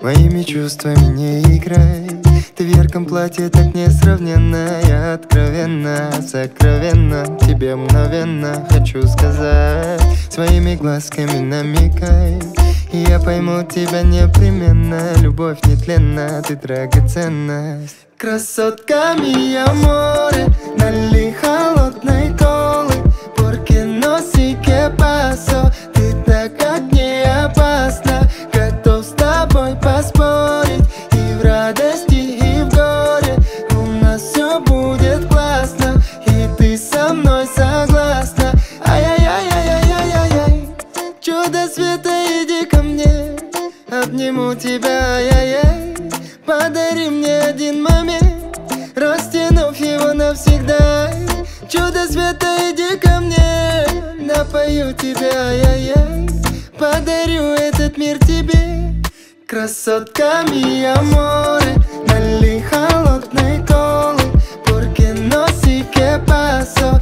Моими чувствами не играй. Ты в ярком платье так несравненная, откровенно, сокровенно. Тебе мгновенно хочу сказать, своими глазками намекай, и я пойму тебя непременно. Любовь нетленна, ты драгоценность. Красотка мия море, налей холодной колы, porque no sé qué pasó. Ты так как не опасна, готов с тобой поспорить. И в радости, и в горе у нас все будет классно, и ты со мной согласна. Ай-яй-яй-яй-яй-яй-яй, чудо света, иди ко мне, обниму тебя, ай-яй-яй. Подари мне один момент, растянув его навсегда. Чудо света, иди ко мне, напою тебя, ай-яй-яй. Подарю этот мир тебе. Красотка мия море, налей холодной колы, porque no sé qué pasó.